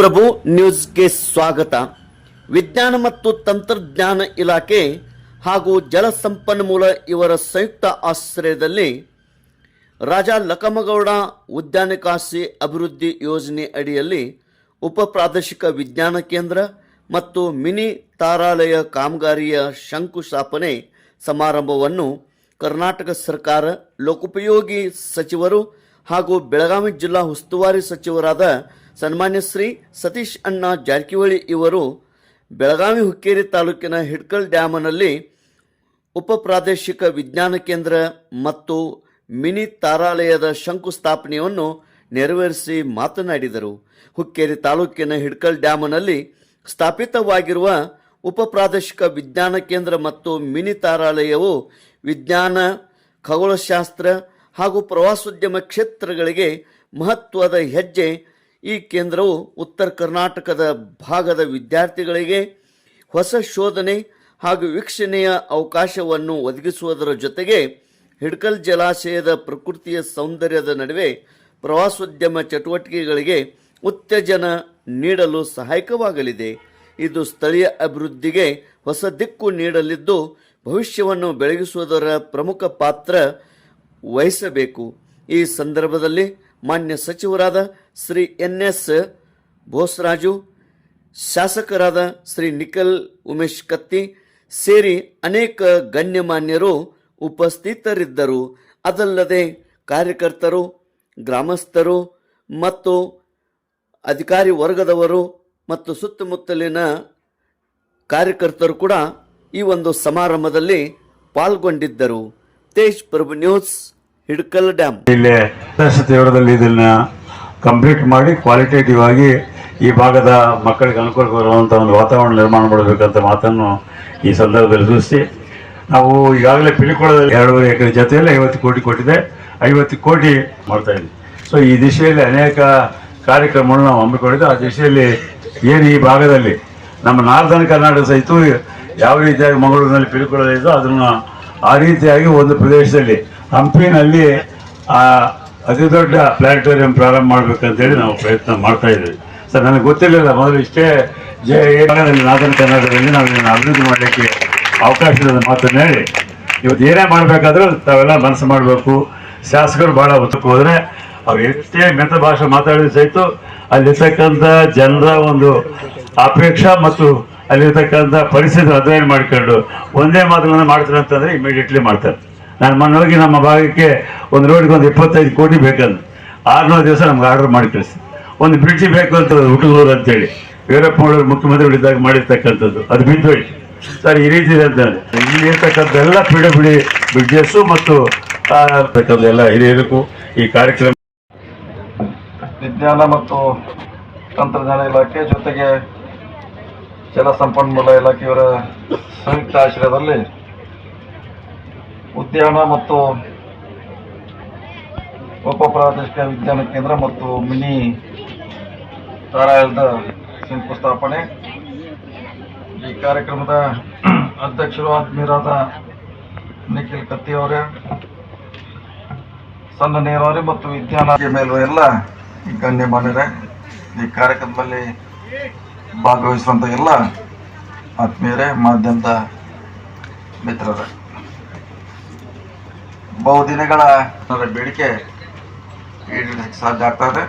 ಪ್ರಭು ನ್ಯೂಸ್ಗೆ ಸ್ವಾಗತ. ವಿಜ್ಞಾನ ಮತ್ತು ತಂತ್ರಜ್ಞಾನ ಇಲಾಖೆ ಹಾಗೂ ಜಲಸಂಪನ್ಮೂಲ ಇವರ ಸಂಯುಕ್ತ ಆಶ್ರಯದಲ್ಲಿ ರಾಜಾ ಲಕಮಗೌಡ ಉದ್ಯಾನಕಾಶಿ ಅಭಿವೃದ್ಧಿ ಯೋಜನೆ ಅಡಿಯಲ್ಲಿ ಉಪ ಪ್ರಾದೇಶಿಕ ವಿಜ್ಞಾನ ಕೇಂದ್ರ ಮತ್ತು ಮಿನಿ ತಾರಾಲಯ ಕಾಮಗಾರಿಯ ಶಂಕುಸ್ಥಾಪನೆ ಸಮಾರಂಭವನ್ನು ಕರ್ನಾಟಕ ಸರ್ಕಾರ ಲೋಕೋಪಯೋಗಿ ಸಚಿವರು ಹಾಗೂ ಬೆಳಗಾವಿ ಜಿಲ್ಲಾ ಉಸ್ತುವಾರಿ ಸಚಿವರಾದ ಸನ್ಮಾನ್ಯ ಶ್ರೀ ಸತೀಶ್ ಅಣ್ಣ ಜಾರಕಿಹೊಳಿ ಇವರು ಬೆಳಗಾವಿ ಹುಕ್ಕೇರಿ ತಾಲೂಕಿನ ಹಿಡ್ಕಲ್ ಡ್ಯಾಮ್ನಲ್ಲಿ ಉಪ ಪ್ರಾದೇಶಿಕ ವಿಜ್ಞಾನ ಕೇಂದ್ರ ಮತ್ತು ಮಿನಿ ತಾರಾಲಯದ ಶಂಕುಸ್ಥಾಪನೆಯನ್ನು ನೆರವೇರಿಸಿ ಮಾತನಾಡಿದರು. ಹುಕ್ಕೇರಿ ತಾಲೂಕಿನ ಹಿಡ್ಕಲ್ ಡ್ಯಾಮ್ನಲ್ಲಿ ಸ್ಥಾಪಿತವಾಗಿರುವ ಉಪ ಪ್ರಾದೇಶಿಕ ವಿಜ್ಞಾನ ಕೇಂದ್ರ ಮತ್ತು ಮಿನಿ ತಾರಾಲಯವು ವಿಜ್ಞಾನ, ಖಗೋಳಶಾಸ್ತ್ರ ಹಾಗೂ ಪ್ರವಾಸೋದ್ಯಮ ಕ್ಷೇತ್ರಗಳಿಗೆ ಮಹತ್ವದ ಹೆಜ್ಜೆ. ಈ ಕೇಂದ್ರವು ಉತ್ತರ ಕರ್ನಾಟಕದ ಭಾಗದ ವಿದ್ಯಾರ್ಥಿಗಳಿಗೆ ಹೊಸ ಶೋಧನೆ ಹಾಗೂ ವೀಕ್ಷಣೆಯ ಅವಕಾಶವನ್ನು ಒದಗಿಸುವುದರ ಜೊತೆಗೆ ಹಿಡ್ಕಲ್ ಜಲಾಶಯದ ಪ್ರಕೃತಿಯ ಸೌಂದರ್ಯದ ನಡುವೆ ಪ್ರವಾಸೋದ್ಯಮ ಚಟುವಟಿಕೆಗಳಿಗೆ ಉತ್ತೇಜನ ನೀಡಲು ಸಹಾಯಕವಾಗಲಿದೆ. ಇದು ಸ್ಥಳೀಯ ಅಭಿವೃದ್ಧಿಗೆ ಹೊಸ ದಿಕ್ಕು ನೀಡಲಿದ್ದು ಭವಿಷ್ಯವನ್ನು ಬೆಳಗಿಸುವುದರ ಪ್ರಮುಖ ಪಾತ್ರ ವಹಿಸಬೇಕು. ಈ ಸಂದರ್ಭದಲ್ಲಿ ಮಾನ್ಯ ಸಚಿವರಾದ ಶ್ರೀ ಎನ್.ಎಸ್. ಬೋಸರಾಜು, ಶಾಸಕರಾದ ಶ್ರೀ ನಿಖಿಲ್ ಉಮೇಶ್ ಕತ್ತಿ ಸೇರಿ ಅನೇಕ ಗಣ್ಯಮಾನ್ಯರು ಉಪಸ್ಥಿತರಿದ್ದರು. ಅದಲ್ಲದೆ ಕಾರ್ಯಕರ್ತರು, ಗ್ರಾಮಸ್ಥರು ಮತ್ತು ಅಧಿಕಾರಿ ವರ್ಗದವರು ಮತ್ತು ಸುತ್ತಮುತ್ತಲಿನ ಕಾರ್ಯಕರ್ತರು ಕೂಡ ಈ ಒಂದು ಸಮಾರಂಭದಲ್ಲಿ ಪಾಲ್ಗೊಂಡಿದ್ದರು. ತೇಜ್ ಪ್ರಭು ನ್ಯೂಸ್, ಹಿಡ್ಕಲ್ ಡ್ಯಾಮ್. ಇಲ್ಲಿ ತೀವ್ರದಲ್ಲಿ ಇದನ್ನ ಕಂಪ್ಲೀಟ್ ಮಾಡಿ ಕ್ವಾಲಿಟೇಟಿವ್ ಆಗಿ ಈ ಭಾಗದ ಮಕ್ಕಳಿಗೆ ಅನುಕೂಲ ಬರುವಂಥ ಒಂದು ವಾತಾವರಣ ನಿರ್ಮಾಣ ಮಾಡಬೇಕಂತ ಮಾತನ್ನು ಈ ಸಂದರ್ಭದಲ್ಲಿ ಸೂಚಿಸಿ, ನಾವು ಈಗಾಗಲೇ ಪಿಲಿಕುಳದಲ್ಲಿ 2.5 ಎಕರೆ ಜೊತೆಯಲ್ಲಿ 50 ಕೋಟಿ ಕೊಟ್ಟಿದೆ, 50 ಕೋಟಿ ಮಾಡ್ತಾ ಇದ್ದೀವಿ. ಸೊ ಈ ದಿಶೆಯಲ್ಲಿ ಅನೇಕ ಕಾರ್ಯಕ್ರಮಗಳನ್ನು ನಾವು ಹಮ್ಮಿಕೊಂಡಿದ್ದು. ಆ ದಿಶೆಯಲ್ಲಿ ಏನು ಈ ಭಾಗದಲ್ಲಿ ನಮ್ಮ ನಾರ್ದನ್ ಕರ್ನಾಟಕ ಸಹಿತ ಯಾವ ರೀತಿಯಾಗಿ ಮಂಗಳೂರಿನಲ್ಲಿ ಪಿಲಿಕುಳದಲ್ಲಿ ಇದ್ದೋ ಅದನ್ನು ಆ ರೀತಿಯಾಗಿ ಒಂದು ಪ್ರದೇಶದಲ್ಲಿ ಹಂಪಿನಲ್ಲಿ ಅತಿ ದೊಡ್ಡ ಪ್ಲಾನೆಟೋರಿಯಂ ಪ್ರಾರಂಭ ಮಾಡಬೇಕಂತೇಳಿ ನಾವು ಪ್ರಯತ್ನ ಮಾಡ್ತಾ ಇದ್ದೀವಿ. ಸರ್, ನನಗೆ ಗೊತ್ತಿರಲಿಲ್ಲ ಮೊದಲು ಇಷ್ಟೇ ಭಾಗದಲ್ಲಿ ನಾರ್ದನ್ ಕರ್ನಾಟಕದಲ್ಲಿ ನಾವು ಇದನ್ನು ಅಭಿವೃದ್ಧಿ ಮಾಡಲಿಕ್ಕೆ ಅವಕಾಶ ಇರೋದು ಮಾತನ್ನು ಹೇಳಿ, ಇವತ್ತು ಏನೇ ಮಾಡಬೇಕಾದ್ರೂ ತಾವೆಲ್ಲ ಮನಸ್ಸು ಮಾಡಬೇಕು. ಶಾಸಕರು ಭಾಳ ಒತ್ತಕ್ಕೆ ಹೋದರೆ ಅವ್ರು ಎಷ್ಟೇ ಮೆತ್ತ ಭಾಷೆ ಮಾತಾಡಿದ ಸಹಿತ ಅಲ್ಲಿರ್ತಕ್ಕಂಥ ಜನರ ಒಂದು ಅಪೇಕ್ಷೆ ಮತ್ತು ಅಲ್ಲಿರ್ತಕ್ಕಂಥ ಪರಿಸ್ಥಿತಿ ಅಧ್ಯಯನ ಮಾಡಿಕೊಂಡು ಒಂದೇ ಮಾತುಗಳನ್ನು ಮಾಡ್ತಾರೆ ಅಂತಂದರೆ ಇಮಿಡಿಯೇಟ್ಲಿ ಮಾಡ್ತಾರೆ. ನಾನು ಮೊನ್ನೋಗಿ ನಮ್ಮ ಭಾಗಕ್ಕೆ ಒಂದು ರೋಡ್ಗೆ ಒಂದು 25 ಕೋಟಿ ಬೇಕಂದ್ರೆ 600 ದಿವಸ ನಮ್ಗೆ ಆರ್ಡರ್ ಮಾಡಿ ಕಳಿಸಿ. ಒಂದು ಬ್ರಿಡ್ಜ್ ಬೇಕು ಅಂತ ಹುಟ್ಟೂರು ಅಂತೇಳಿ ವೀರಪ್ಪನವರು ಮುಖ್ಯಮಂತ್ರಿಗಳು ಇದ್ದಾಗ ಮಾಡಿರ್ತಕ್ಕಂಥದ್ದು, ಅದು ಬಿದ್ದೋಯ್ತು. ಸರ್, ಈ ರೀತಿ ಇದೆ ಅಂತಂದರೆ ಇಲ್ಲಿ ಇರ್ತಕ್ಕಂಥ ಎಲ್ಲ ಪಿಡಬ್ಲ್ಯೂ ಬ್ರಿಡ್ಜಸ್ಸು ಮತ್ತು ಎಲ್ಲ ಹಿರಿಯರಿಗೂ ಈ ಕಾರ್ಯಕ್ರಮ ವಿಜ್ಞಾನ ಮತ್ತು ತಂತ್ರಜ್ಞಾನ ಇಲಾಖೆ ಜೊತೆಗೆ ಜಲಸಂಪನ್ಮೂಲ ಇಲಾಖೆಯವರ ಸಂಯುಕ್ತ ಆಶ್ರಯದಲ್ಲಿ ಉದ್ಯಾನ ಮತ್ತು ಉಪ ಪ್ರಾದೇಶಿಕ ವಿಜ್ಞಾನ ಕೇಂದ್ರ ಮತ್ತು ಮಿನಿ ತಾರಾಲಯದ ಶಂಕುಸ್ಥಾಪನೆ. ಈ ಕಾರ್ಯಕ್ರಮದ ಅಧ್ಯಕ್ಷರು ಆತ್ಮೀಯರಾದ ನಿಖಿಲ್ ಕತ್ತಿ ಅವರೇ, ಸಣ್ಣ ನೀರಾವರಿ ಮತ್ತು ವಿಜ್ಞಾನ ಮೇಲೂ ಎಲ್ಲ ಗಣ್ಯಮಾನ್ಯರೇ, ಈ ಕಾರ್ಯಕ್ರಮದಲ್ಲಿ ಭಾಗವಹಿಸುವಂಥ ಎಲ್ಲ ಆತ್ಮೀಯರೇ, ಮಾಧ್ಯಮದ ಮಿತ್ರರೇ, ಬಹುದಿನಗಳ ಬೇಡಿಕೆ ಈಡೇರಿಸಲಿಕ್ಕೆ ಸಾಧ್ಯ ಆಗ್ತಾ ಇದೆ.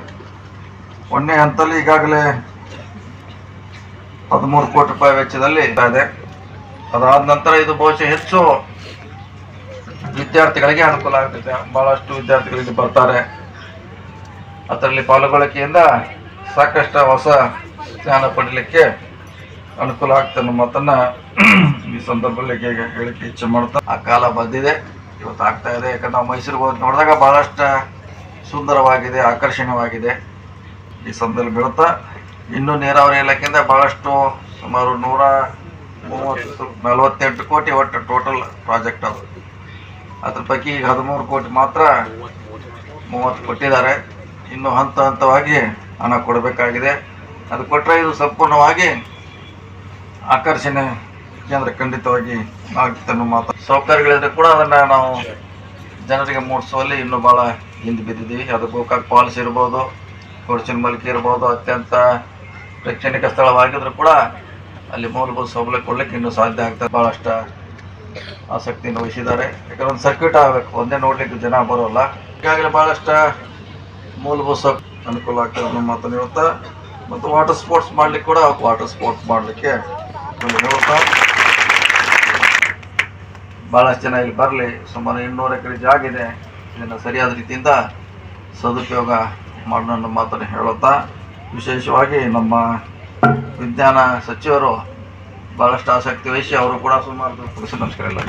ಒಂದನೇ ಹಂತದಲ್ಲಿ ಈಗಾಗಲೇ 13 ಕೋಟಿ ರೂಪಾಯಿ ವೆಚ್ಚದಲ್ಲಿ ಇದೆ. ಅದಾದ ನಂತರ ಇದು ಬಹುಶಃ ಹೆಚ್ಚು ವಿದ್ಯಾರ್ಥಿಗಳಿಗೆ ಅನುಕೂಲ ಆಗ್ತದೆ. ಬಹಳಷ್ಟು ವಿದ್ಯಾರ್ಥಿಗಳಿಗೆ ಬರ್ತಾರೆ. ಅದರಲ್ಲಿ ಪಾಲ್ಗೊಳ್ಳಿಕೆಯಿಂದ ಸಾಕಷ್ಟು ಹೊಸ ಜ್ಞಾನ ಪಡೀಲಿಕ್ಕೆ ಅನುಕೂಲ ಆಗ್ತದೆ ಅನ್ನೋ ಮಾತನ್ನ ಈ ಸಂದರ್ಭದಲ್ಲಿ ಹೇಳಿಕೆ ಇಚ್ಛೆ ಮಾಡ್ತಾ, ಆ ಕಾಲ ಬಂದಿದೆ, ಇವತ್ತು ಆಗ್ತಾ ಇದೆ. ಯಾಕಂದ್ರೆ ನಾವು ಮೈಸೂರಿಗೆ ಹೋಗಿ ನೋಡಿದಾಗ ಬಹಳಷ್ಟು ಸುಂದರವಾಗಿದೆ, ಆಕರ್ಷಣೀಯವಾಗಿದೆ. ಈ ಸಂದರ್ಭದಲ್ಲಿ ಬೀಳುತ್ತಾ ಇನ್ನೂ ನೀರಾವರಿ ಇಲಾಖೆಯಿಂದ ಬಹಳಷ್ಟು ಸುಮಾರು 148 ಕೋಟಿ ಒಟ್ಟು ಟೋಟಲ್ ಪ್ರಾಜೆಕ್ಟ್ ಅದು. ಅದ್ರ ಪೈಕಿ ಈಗ 13 ಕೋಟಿ ಮಾತ್ರ 30 ಕೊಟ್ಟಿದ್ದಾರೆ. ಇನ್ನು ಹಂತ ಹಂತವಾಗಿ ಹಣ ಕೊಡಬೇಕಾಗಿದೆ. ಅದು ಕೊಟ್ಟರೆ ಇದು ಸಂಪೂರ್ಣವಾಗಿ ಆಕರ್ಷಣೆ ಕೇಂದ್ರ ಖಂಡಿತವಾಗಿ ಆಗ್ತದೆ ಅನ್ನೋ ಮಾತು. ಸೌಕರ್ಯಗಳಿದ್ರೆ ಕೂಡ ಅದನ್ನು ನಾವು ಜನರಿಗೆ ಮೂಡಿಸುವಲ್ಲಿ ಇನ್ನೂ ಭಾಳ ಹಿಂದೆ ಬಿದ್ದಿದ್ದೀವಿ. ಅದು ಗೋಕಾಕ್ ಫಾಲ್ಸ್ ಇರ್ಬೋದು, ಕೊಡ್ಚಿನ ಮಲ್ಕಿ ಇರ್ಬೋದು, ಅತ್ಯಂತ ಪ್ರೇಕ್ಷಣಿಕ ಸ್ಥಳವಾಗಿದ್ರೂ ಕೂಡ ಅಲ್ಲಿ ಮೂಲಭೂತ ಸೌಲಭ್ಯ ಕೊಡ್ಲಿಕ್ಕೆ ಇನ್ನೂ ಸಾಧ್ಯ ಆಗ್ತದೆ. ಭಾಳಷ್ಟು ಆಸಕ್ತಿಯನ್ನು ವಹಿಸಿದ್ದಾರೆ. ಯಾಕಂದ್ರೆ ಒಂದು ಸರ್ಕ್ಯೂಟ್ ಆಗಬೇಕು, ಒಂದೇ ನೋಡ್ಲಿಕ್ಕೆ ಜನ ಬರೋಲ್ಲ. ಈಗಾಗಲೇ ಭಾಳಷ್ಟು ಮೂಲಭೂತ ಅನುಕೂಲ ಆಗ್ತದೆ ಅನ್ನೋ ಮಾತನ್ನು ಹೇಳ್ತಾ, ಮತ್ತು ವಾಟರ್ ಸ್ಪೋರ್ಟ್ಸ್ ಮಾಡಲಿಕ್ಕೆ ಕೂಡ ಮಾಡಲಿಕ್ಕೆ ಹೇಳ್ತಾ ಭಾಳಷ್ಟು ಜನ ಇಲ್ಲಿ ಬರಲಿ. ಸುಮಾರು 200 ಎಕರೆ ಜಾಗ ಇದೆ, ಇದನ್ನು ಸರಿಯಾದ ರೀತಿಯಿಂದ ಸದುಪಯೋಗ ಮಾಡೋಣ ಅನ್ನೋ ಮಾತನ್ನು ಹೇಳುತ್ತಾ, ವಿಶೇಷವಾಗಿ ನಮ್ಮ ವಿಜ್ಞಾನ ಸಚಿವರು ಭಾಳಷ್ಟು ಆಸಕ್ತಿ ವಹಿಸಿ ಅವರು ಕೂಡ ಸುಮಾರು ನಮಸ್ಕಾರ ಎಲ್ಲ